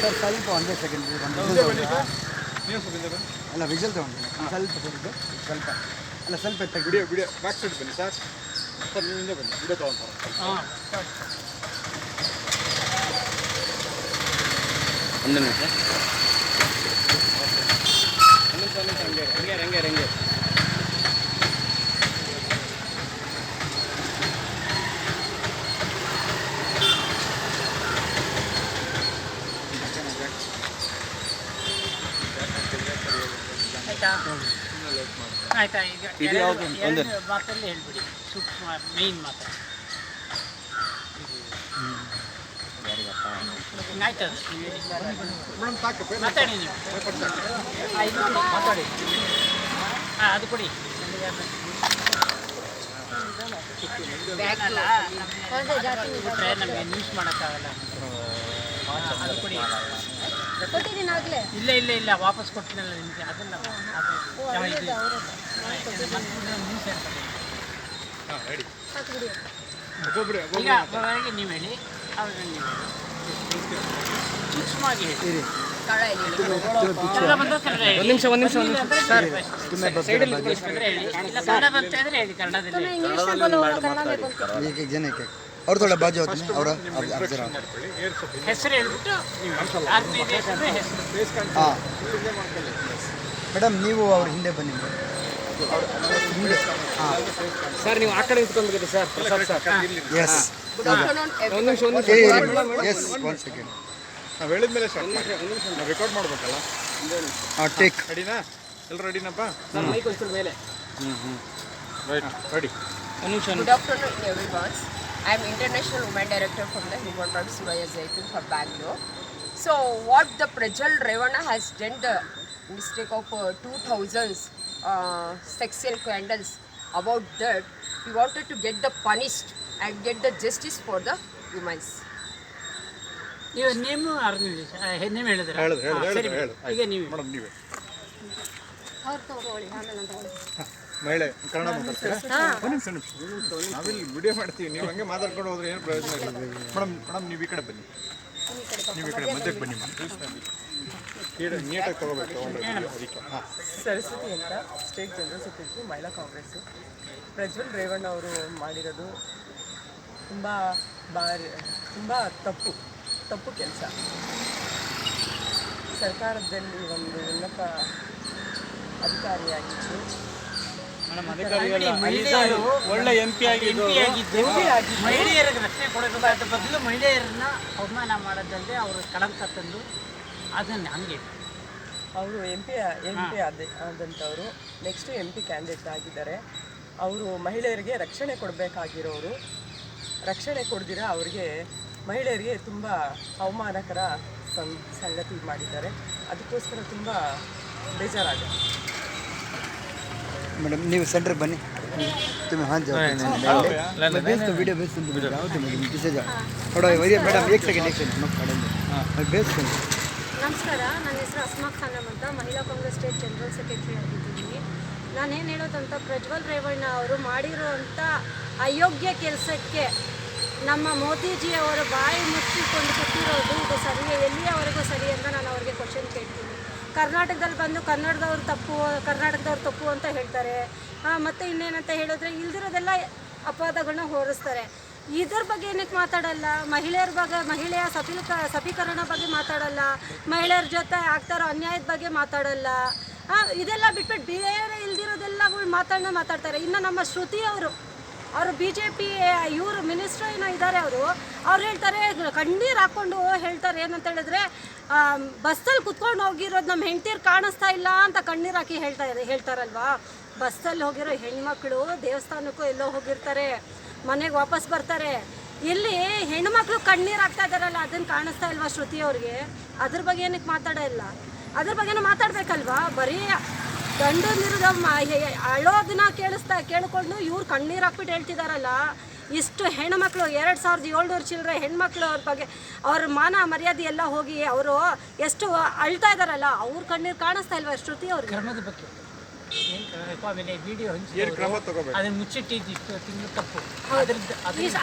Sir ಸ್ವಲ್ಪ ಒಂದೇ second ಅಲ್ಲ ವಿಜಲ್ ತಗೊಂಡು ಸ್ವಲ್ಪ ಕೊಡಿದ್ದು ಸ್ವಲ್ಪ ಅಲ್ಲ ಸ್ವಲ್ಪ ವಿಡಿಯೋ ಬ್ಯಾಕ್ ಸೈಡ್ ಬನ್ನಿ ಸರ್ ಸರ್ ನೀವು ಹಿಂದೆ ಬನ್ನಿ ವಿಡಿಯೋ ತೊಗೊಂಡ್ಬರೋದು ಒಂದು ನಿಮಿಷ ಹಂಗೆ ಆಯ್ತಾ ಈಗ ಮಾತಲ್ಲಿ ಹೇಳ್ಬಿಡಿ ಸೂಕ್ಷ್ಮ ಮೇಯ್ನ್ ಮಾತು ಆಯ್ತದ ಮಾತಾಡಿ ನೀವು ಮಾತಾಡಿ ಹಾಂ ಅದು ಕೊಡಿ ಬಿಟ್ರೆ ನಮಗೆ ನ್ಯೂಸ್ ಮಾಡೋಕ್ಕಾಗಲ್ಲ ಅದು ಕೊಡಿ ಇಲ್ಲ ವಾಪಸ್ ಕೊಡ್ತೀನಲ್ಲ ನಿಮಗೆ ಅದನ್ನ ಈಗ ಬರೋರಿಗೆ ನೀವು ಹೇಳಿ ಅವ್ರಿಗೆ ನೀವು ಹೇಳಿ ಸೂಕ್ಷ್ಮವಾಗಿ ಹೇಳಿ ಒಂದು ನಿಮಿಷ ಸರ್ ಕನ್ನಡ ಬಂತ ಇದ್ರೆ ಹೇಳಿ ಕನ್ನಡದಲ್ಲಿ एक एक जन एक एक और थोड़ा बाजू होते हैं और आप जरा ಹೆಸರು ಹೇಳ್ಬಿಟ್ಟು ಆತ್ಮೀಯ ದೇಶದ ಹೆಸರು ಹಾಂ ಮೇಡಮ್ ನೀವು ಅವ್ರ ಹಿಂದೆ ಬನ್ನಿ ಹಿಂದೆ ಹಾಂ ಸರ್ ನೀವು ಆ ಕಡೆ ನಿಂತ್ಕೊಂಡ್ಬಿಡಿ ಸರ್ ಪ್ರಸಾದ್ ಸರ್ ಎಸ್ ಒಂದು ನಿಮಿಷ ಎಸ್ ಒನ್ ಸೆಕೆಂಡ್ ನಾವು ಹೇಳಿದ್ಮೇಲೆ ಸರ್ ನಾವು ರೆಕಾರ್ಡ್ ಮಾಡ್ಬೇಕಲ್ಲ ಹಾಂ ಟೇಕ್ ರೆಡಿನಾ ಎಲ್ಲರೂ ರೆಡಿನಪ್ಪ ಸರ್ ಮೈಕ್ ಒಂಚೂರು ಮೇಲೆ ರೈಟ್ ರೆಡಿ ಒಂದು ನಿಮಿಷ Good afternoon, everyone. I am International Women Director from the Human Rights Zaitun for Bangalore. So, what the Prajwal Ravana has done the mistake of 2000s sexual candles. About that, we wanted to get the punished and get the justice for the humans. ನೀವು name name ಹೇಳಿದ್ರೆ ಸರಿ ಈಗ ನೀವು madam ನೀವೇ ಮಹಿಳೆ ಕನ್ನಡ ಮಾತಾಡ್ತೀರಾ ಒಂದು ನಿಮಿಷ ನಾವಿಲ್ಲಿ ವಿಡಿಯೋ ಮಾಡ್ತೀವಿ ನೀವು ಹಂಗೆ ಮಾತಾಡ್ಕೊಂಡು ಹೋದ್ರೆ ಏನು ಪ್ರಯೋಜನ ಇಲ್ಲ ಮೇಡಮ್ ನೀವು ಈ ಕಡೆ ಬನ್ನಿ ನೀವು ಈ ಕಡೆ ಮಧ್ಯಕ್ಕೆ ಬನ್ನಿ ನೀಟಾಗಿ ತಗೋಬೇಕು ಅದಕ್ಕೆ ಹಾಂ ಸರಸ್ವತಿ ಅಂತ ಸ್ಟೇಟ್ ಜನರಲ್ ಸೆಕ್ರೆಟರಿ ಮಹಿಳಾ ಕಾಂಗ್ರೆಸ್ಸು. ಪ್ರಜ್ವಲ್ ರೇವಣ್ಣ ಅವರು ಮಾಡಿರೋದು ತುಂಬ ತಪ್ಪು ಕೆಲಸ. ಸರ್ಕಾರದಲ್ಲಿ ಒಂದು ಉನ್ನತ ಅಧಿಕಾರಿಯಾಗಿದ್ದು ಒಳ್ಳೆ MP ಆಗಿದ್ದು ಮಹಿಳೆಯರಿಗೆ ರಕ್ಷಣೆ ಕೊಡಬೇಕಾದ ಬದಲು ಮಹಿಳೆಯರನ್ನ ಅವಮಾನ ಮಾಡೋದಲ್ಲದೆ ಅವರು ಕಳಂಕ ತಂದು ಅದನ್ನು ಹಂಗೆ ಅವರು MP ಆದಂಥವರು ನೆಕ್ಸ್ಟ್ MP ಕ್ಯಾಂಡಿಡೇಟ್ ಆಗಿದ್ದಾರೆ. ಅವರು ಮಹಿಳೆಯರಿಗೆ ರಕ್ಷಣೆ ಕೊಡಬೇಕಾಗಿರೋರು, ರಕ್ಷಣೆ ಕೊಡ್ದಿರ ಅವ್ರಿಗೆ ಮಹಿಳೆಯರಿಗೆ ತುಂಬ ಅವಮಾನಕರ ಸಂಗತಿ ಮಾಡಿದ್ದಾರೆ. ಅದಕ್ಕೋಸ್ಕರ ತುಂಬ ಬೇಜಾರಾಗುತ್ತೆ. मैडम ನೀವು सेंटर बनी तुम्हें हाँ जाओ मैं भेज तो वीडियो भेज तुम जाओ तुम पीछे जाओ थोड़ा वही मैडम एक सेकंड हम खड़े मैं भेज तुम ನಮಸ್ಕಾರ, ನನ್ನ ಹೆಸರು ಅಸ್ಮಾ ಖಾನಮ್ ಅಂತ, ಮಹಿಳಾ ಕಾಂಗ್ರೆಸ್ ಸ್ಟೇಟ್ ಜನರಲ್ ಸೆಕ್ರೆಟರಿ ಆಗಿದ್ದೀನಿ. ನಾನೇನು ಹೇಳೋದಂತ, ಪ್ರಜ್ವಲ್ ರೇವಣ್ಣ ಅವರು ಮಾಡಿರುವಂಥ ಅಯೋಗ್ಯ ಕೆಲಸಕ್ಕೆ ನಮ್ಮ ಮೋದಿಜಿಯವರು ಬಾಯಿ ಮುಚ್ಚಿಕೊಂಡು ಕೂತಿರೋದು ಇದು ಸರಿಯೇ, ಎಲ್ಲಿಯವರೆಗೂ ಸರಿ ಅಂತ ನಾನು ಅವ್ರಿಗೆ ಕ್ವಶನ್ ಕೇಳ್ತೀನಿ. ಕರ್ನಾಟಕದಲ್ಲಿ ಬಂದು ಕನ್ನಡದವ್ರು ತಪ್ಪು ಅಂತ ಹೇಳ್ತಾರೆ. ಮತ್ತು ಇನ್ನೇನಂತ ಹೇಳಿದ್ರೆ ಇಲ್ದಿರೋದೆಲ್ಲ ಅಪವಾದಗಳನ್ನ ಹೊರಿಸ್ತಾರೆ. ಇದ್ರ ಬಗ್ಗೆ ಏನಕ್ಕೆ ಮಾತಾಡಲ್ಲ? ಮಹಿಳೆಯ ಸಬಲೀಕರಣ ಬಗ್ಗೆ ಮಾತಾಡಲ್ಲ, ಮಹಿಳೆಯರ ಜೊತೆ ಆಗ್ತಾರೋ ಅನ್ಯಾಯದ ಬಗ್ಗೆ ಮಾತಾಡಲ್ಲ. ಇದೆಲ್ಲ ಬಿಟ್ಬಿಟ್ಟು ಬೇರೆ ಇಲ್ದಿರೋದೆಲ್ಲಗಳು ಮಾತಾಡ್ತಾರೆ. ಇನ್ನು ನಮ್ಮ ಶ್ರುತಿ ಅವರು BJP ಇವರು ಮಿನಿಸ್ಟ್ರು ಏನೋ ಇದ್ದಾರೆ, ಅವ್ರು ಹೇಳ್ತಾರೆ, ಕಣ್ಣೀರು ಹಾಕ್ಕೊಂಡು ಹೇಳ್ತಾರೆ, ಏನಂತ ಹೇಳಿದ್ರೆ ಬಸ್ಸಲ್ಲಿ ಕುತ್ಕೊಂಡು ಹೋಗಿರೋದು ನಮ್ಮ ಹೆಂಡ್ತೀರು ಕಾಣಿಸ್ತಾ ಇಲ್ಲ ಅಂತ ಕಣ್ಣೀರು ಹಾಕಿ ಹೇಳ್ತಾರಲ್ವಾ. ಬಸ್ಸಲ್ಲಿ ಹೋಗಿರೋ ಹೆಣ್ಮಕ್ಳು ದೇವಸ್ಥಾನಕ್ಕೂ ಎಲ್ಲೋ ಹೋಗಿರ್ತಾರೆ, ಮನೆಗೆ ವಾಪಸ್ ಬರ್ತಾರೆ. ಇಲ್ಲಿ ಹೆಣ್ಮಕ್ಳು ಕಣ್ಣೀರು ಹಾಕ್ತಾ ಇದ್ದಾರಲ್ಲ, ಅದನ್ನು ಕಾಣಿಸ್ತಾ ಇಲ್ವಾ ಶ್ರುತಿ ಅವ್ರಿಗೆ? ಅದ್ರ ಬಗ್ಗೆ ಏನಕ್ಕೆ ಮಾತಾಡಲ್ಲ? ಅದ್ರ ಬಗ್ಗೆನೂ ಮಾತಾಡಬೇಕಲ್ವಾ? ಬರೀ ಗಂಡನಿರೋದ ಅಳೋದನ್ನ ಕೇಳಿಕೊಂಡು ಇವ್ರು ಕಣ್ಣೀರು ಹಾಕ್ಬಿಟ್ಟು ಹೇಳ್ತಿದಾರಲ್ಲ. ಇಷ್ಟು ಹೆಣ್ಮಕ್ಳು 2700 ಚಿಲ್ಲರೆ ಹೆಣ್ಮಕ್ಳು ಅವ್ರ ಬಗ್ಗೆ ಅವ್ರ ಮಾನ ಮರ್ಯಾದೆ ಎಲ್ಲ ಹೋಗಿ ಅವರು ಎಷ್ಟು ಅಳ್ತಾ ಇದ್ದಾರಲ್ಲ, ಅವ್ರ ಕಣ್ಣೀರು ಕಾಣಿಸ್ತಾ ಇಲ್ವಾ ಶ್ರುತಿ ಅವ್ರಿಗೆ? ಕ್ರಮದ ಬಗ್ಗೆ ಆಮೇಲೆ ವಿಡಿಯೋ ಅದನ್ನು ಮುಚ್ಚಿಟ್ಟಿದ್ದು ತಿಂಗಳು ತಪ್ಪು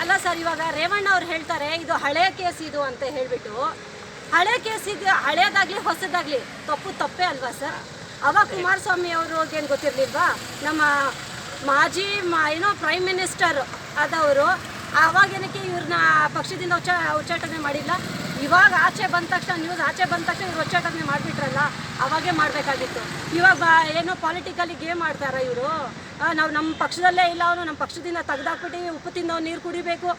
ಅಲ್ಲ ಸರ್, ಇವಾಗ ರೇವಣ್ಣ ಅವ್ರು ಹೇಳ್ತಾರೆ ಇದು ಹಳೆಯ ಕೇಸ್ ಇದು ಅಂತ ಹೇಳಿಬಿಟ್ಟು ಹಳೆ ಕೇಸ್ ಇದೆಯಾ, ಹಳೇದಾಗಲಿ ಹೊಸದಾಗಲಿ ತಪ್ಪೇ ಅಲ್ವಾ ಸರ್? ಅವಾಗ ಕುಮಾರಸ್ವಾಮಿ ಅವ್ರಿಗೇನು ಗೊತ್ತಿರಲಿಲ್ವಾ? ನಮ್ಮ ಮಾಜಿ ಏನೋ ಪ್ರೈಮ್ ಮಿನಿಸ್ಟರ್ ಆದವರು ಆವಾಗೇನಕ್ಕೆ ಇವ್ರನ್ನ ಪಕ್ಷದಿಂದ ಉಚ್ಚಾಟನೆ ಮಾಡಿಲ್ಲ? ಇವಾಗ ಆಚೆ ಬಂದ ತಕ್ಷಣ ನ್ಯೂಸ್ ಆಚೆ ಬಂದ ತಕ್ಷಣ ಇವ್ರು ಉಚ್ಚಾಟನೆ ಮಾಡಿಬಿಟ್ರಲ್ಲ, ಅವಾಗೇ ಮಾಡಬೇಕಾಗಿತ್ತು. ಇವಾಗ ಏನೋ ಪಾಲಿಟಿಕಲಿ ಗೇಮ್ ಆಡ್ತಾರ ಇವರು. ನಾವು ನಮ್ಮ ಪಕ್ಷದಲ್ಲೇ ಇಲ್ಲ, ಅವನು ನಮ್ಮ ಪಕ್ಷದಿಂದ ತೆಗ್ದಾಕ್ಬಿಟ್ಟು ಉಪ್ಪು ತಿಂದವ್ ನೀರು ಕುಡಿಬೇಕು.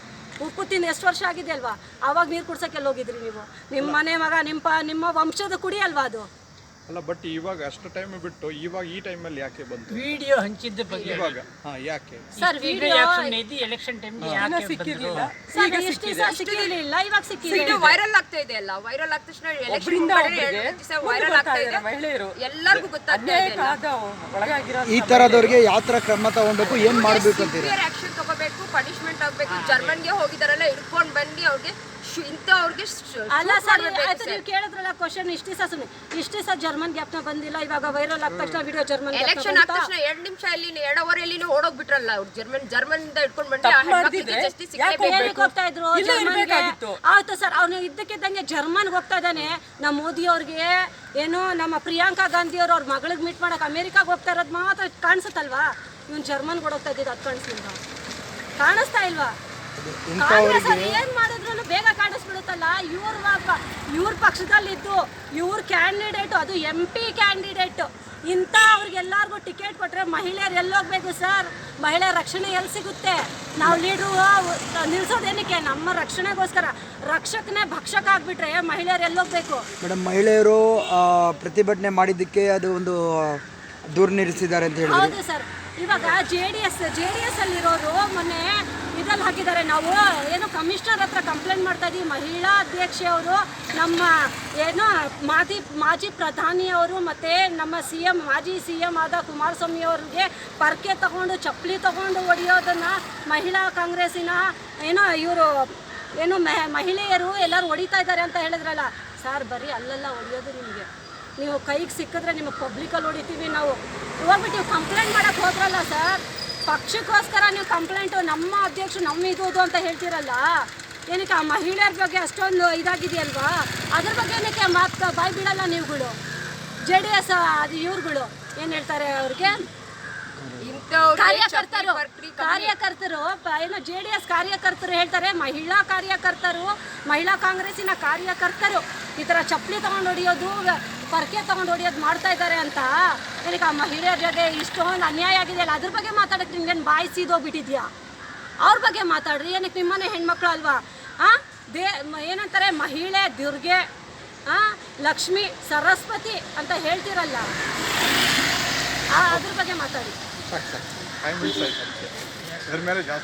ಉಪ್ಪು ತಿಂದು ಎಷ್ಟು ವರ್ಷ ಆಗಿದೆ ಅಲ್ವಾ? ಆವಾಗ ನೀರು ಕುಡ್ಸೋಕ್ಕೆಲ್ಲ ಹೋಗಿದ್ರಿ ನೀವು? ನಿಮ್ಮ ಮನೆ ಮಗ ನಿಮ್ಮ ವಂಶದ ಕುಡಿ ಅಲ್ವಾ ಅದು? ಅಲ್ಲ, ಬಟ್ ಇವಾಗ ಅಷ್ಟು ಟೈಮ್ ಬಿಟ್ಟು ಇವಾಗ ಈ ಟೈಮಲ್ಲಿ ಯಾಕೆ ಬಂತು? ವಿಡಿಯೋ ಹಂಚಿದ್ದ ಬಗ್ಗೆ ಇವಾಗ ಯಾಕೆ ಸರ್ ವಿಡಿಯೋ ಎಲೆಕ್ಷನ್ ಟೈಮ್ ಸಿಕ್ಕಿರ್ಲಿಲ್ಲ. ಸರ್ ಎಷ್ಟು ದಿವಸ ಸಿಕ್ಕಿರಲಿಲ್ಲ, ಇವಾಗ ಸಿಕ್ಕಿದೆ. ವಿಡಿಯೋ ವೈರಲ್ ಆಗ್ತಾ ಇದೆ ಅಲ್ಲ, ವೈರಲ್ ಆದ ತಕ್ಷಣ ವೈರಲ್ ಆಗ್ತಾ ಇದೆ, ಮಹಿಳೆಯರು ಎಲ್ಲರಿಗೂ ಗೊತ್ತಾಗ್ತಾ ಇದೆ. ಒಳಗಾಗಿರೋ ಈ ಥರದವ್ರಿಗೆ ಯಾವ ಥರ ಕ್ರಮ ತಗೊಬೇಕು, ಏನು ಮಾಡಬೇಕು ಅಂತೀರಾ? ಆಕ್ಷನ್ ತಗೋಬೇಕು, ಪನಿಷ್ಮೆಂಟ್ ಆಗಬೇಕು. ಜರ್ಮನ್ಗೆ ಹೋಗಿದಾರಲ್ಲ, ಹಿಡ್ಕೊಂಡು ಬಂದು ಅವ್ರಿಗೆ ಇಂಥವ್ರಿಗೆ ಅಲ್ಲ ಸರ್, ಆಯ್ತು ನೀವು ಕೇಳಿದ್ರಲ್ಲ ಕ್ವಶನ್, ಇಷ್ಟು ದಿವಸ ಜರ್ಮನ್ ಗ್ಯಾಪ್ನ ಬಂದಿಲ್ಲ, ಇವಾಗ ವೈರಲ್ ಆದ ತಕ್ಷಣ ವಿಡಿಯೋ ಜರ್ಮನ್ ಎಲೆಕ್ಷನ್ ಆದ ತಕ್ಷಣ 2 ನಿಮಿಷ ಅಲ್ಲಿ 2 ಅವರಲ್ಲಿ ಓಡೋಗ್ಬಿಟ್ರಲ್ಲ ಅವ್ರು. ಜರ್ಮನ್ ಇಂದ ಹಿಡ್ಕೊಂಡು ಬಂದು ಜಸ್ಟಿಸ್ ಹೋಗ್ತಾ ಇದ್ರು ಜರ್ಮನ್ಗೆ. ಆಯ್ತು ಸರ್, ಅವನು ಇದ್ದಕ್ಕಿದ್ದಂಗೆ ಜರ್ಮನ್ಗೆ ಹೋಗ್ತಾ ಇದ್ದಾನೆ. ನಮ್ಮ ಮೋದಿ ಅವ್ರಿಗೆ ಏನು, ನಮ್ಮ ಪ್ರಿಯಾಂಕಾ ಗಾಂಧಿ ಅವ್ರ ಮಗಳಿಗೆ ಮೀಟ್ ಮಾಡಕ್ಕೆ ಅಮೆರಿಕಾಗೆ ಹೋಗ್ತಾ ಇರೋದು ಮಾತ್ರ ಕಾಣಿಸುತ್ತಲ್ವಾ? ಇವನು ಜರ್ಮನ್ಗೆ ಓಡೋಗ್ತಾ ಇದ್ದಿದ್ದು ಅದು ಕಾಣಿಸ್ತಾ ಇಲ್ವಾ? ಕಾಂಗ್ರೆಸ್ ಅಲ್ಲಿ ಏನ್ ಮಾಡಿದ್ರು ಬೇಗ ಕಾಣಿಸ್ಬಿಡುತ್ತಲ್ಲ. ಇವ್ರ ಪಕ್ಷದಲ್ಲಿದ್ದು ಇವ್ರ ಕ್ಯಾಂಡಿಡೇಟ್, ಅದು MP ಕ್ಯಾಂಡಿಡೇಟ್, ಇಂಥ ಅವ್ರಿಗೆಲ್ಲರಿಗೂ ಟಿಕೆಟ್ ಕೊಟ್ಟರೆ ಮಹಿಳೆಯರು ಎಲ್ಲೋಗ್ಬೇಕು ಸರ್? ಮಹಿಳೆಯರ ರಕ್ಷಣೆ ಎಲ್ಲಿ ಸಿಗುತ್ತೆ? ನಾವು ಲೀಡ್ರು ನಿಲ್ಸೋದೇನಕ್ಕೆ? ನಮ್ಮ ರಕ್ಷಣೆಗೋಸ್ಕರ. ರಕ್ಷಕನೇ ಭಕ್ಷಕ ಆಗ್ಬಿಟ್ರೆ ಮಹಿಳೆಯರು ಎಲ್ಲೋಗ್ಬೇಕು? ಮೇಡಮ್, ಮಹಿಳೆಯರು ಪ್ರತಿಭಟನೆ ಮಾಡಿದ್ದಕ್ಕೆ ಅದು ಒಂದು ದೂರು ನಿಲ್ಲಿಸಿದ್ದಾರೆ ಅಂತ ಹೇಳಿದ್ರು. ಹೌದು ಸರ್. ಇವಾಗ JDS ಅಲ್ಲಿರೋರು ಮೊನ್ನೆ ಇದಲ್ಲಿ ಹಾಕಿದ್ದಾರೆ. ನಾವು ಏನು ಕಮಿಷನರ್ ಹತ್ರ ಕಂಪ್ಲೇಂಟ್ ಮಾಡ್ತಾ ಇದ್ದೀವಿ. ಮಹಿಳಾ ಅಧ್ಯಕ್ಷೆಯವರು ನಮ್ಮ ಏನು ಮಾಜಿ ಪ್ರಧಾನಿಯವರು ಮತ್ತು ನಮ್ಮ ಮಾಜಿ CM ಆದ ಕುಮಾರಸ್ವಾಮಿ ಅವ್ರಿಗೆ ಪರ್ಕೆ ತಗೊಂಡು ಚಪ್ಪಲಿ ತಗೊಂಡು ಹೊಡೆಯೋದನ್ನು ಮಹಿಳಾ ಕಾಂಗ್ರೆಸ್ಸಿನ ಇವರು ಮಹಿಳೆಯರು ಎಲ್ಲರೂ ಹೊಡಿತಾ ಇದ್ದಾರೆ ಅಂತ ಹೇಳಿದ್ರಲ್ಲ ಸರ್. ಬರೀ ಅಲ್ಲೆಲ್ಲ ಹೊಡೆಯೋದು ನಿಮಗೆ. ನೀವು ಕೈಗೆ ಸಿಕ್ಕಿದ್ರೆ ನಿಮಗೆ ಪಬ್ಲಿಕಲ್ಲಿ ಹೊಡಿತೀವಿ ನಾವು. ಹೋಗ್ಬಿಟ್ಟು ನೀವು ಕಂಪ್ಲೇಂಟ್ ಮಾಡೋಕ್ಕೆ ಹೋದ್ರಲ್ಲ ಸರ್, ಪಕ್ಷಕ್ಕೋಸ್ಕರ ನೀವು ಕಂಪ್ಲೇಂಟು ನಮ್ಮ ಅಧ್ಯಕ್ಷರು ನಮ್ಮ ಇದು ಅಂತ ಹೇಳ್ತೀರಲ್ಲ, ಏನಕ್ಕೆ ಆ ಮಹಿಳೆಯರ ಬಗ್ಗೆ ಅಷ್ಟೊಂದು ಇದಾಗಿದೆಯಲ್ವಾ? ಅದ್ರ ಬಗ್ಗೆ ಏನಕ್ಕೆ ಬಾಯ್ ಬಿಡಲ್ಲ ನೀವುಗಳು? JDS ಅದು ಇವ್ರುಗಳು ಏನು ಹೇಳ್ತಾರೆ ಅವ್ರಿಗೆ? ಕಾರ್ಯಕರ್ತರು ಏನೋ JDS ಕಾರ್ಯಕರ್ತರು ಹೇಳ್ತಾರೆ, ಮಹಿಳಾ ಕಾಂಗ್ರೆಸ್ಸಿನ ಕಾರ್ಯಕರ್ತರು ಈ ಥರ ಚಪ್ಪಲಿ ತೊಗೊಂಡು ಹೊಡಿಯೋದು, ಪರ್ಕೆ ತೊಗೊಂಡು ಹೊಡಿಯೋದು ಮಾಡ್ತಾ ಇದ್ದಾರೆ ಅಂತ. ಏನಕ್ಕೆ ಆ ಮಹಿಳೆಯರ ಜೊತೆ ಇಷ್ಟೊಂದು ಅನ್ಯಾಯ ಆಗಿದೆಯಲ್ಲ, ಅದ್ರ ಬಗ್ಗೆ ಮಾತಾಡೋಕ್ಕೆ ನಿಮ್ಗೇನು ಬಾಯಿ ಸೀದೋಗ್ಬಿಟ್ಟಿದ್ಯಾ? ಅವ್ರ ಬಗ್ಗೆ ಮಾತಾಡ್ರಿ. ಏನಕ್ಕೆ ನಿಮ್ಮನೆ ಹೆಣ್ಮಕ್ಳು ಅಲ್ವಾ? ಏನಂತಾರೆ, ಮಹಿಳೆ ದುರ್ಗೆ, ಲಕ್ಷ್ಮಿ, ಸರಸ್ವತಿ ಅಂತ ಹೇಳ್ತಿರಲ್ಲ, ಅದ್ರ ಬಗ್ಗೆ ಮಾತಾಡಿ. ಸಾಕು 5 ಮಿನಿಟ್ಸ್ ಆಯ್ತು. ಅದ್ರ ಮೇಲೆ ಜಾಸ್ತಿ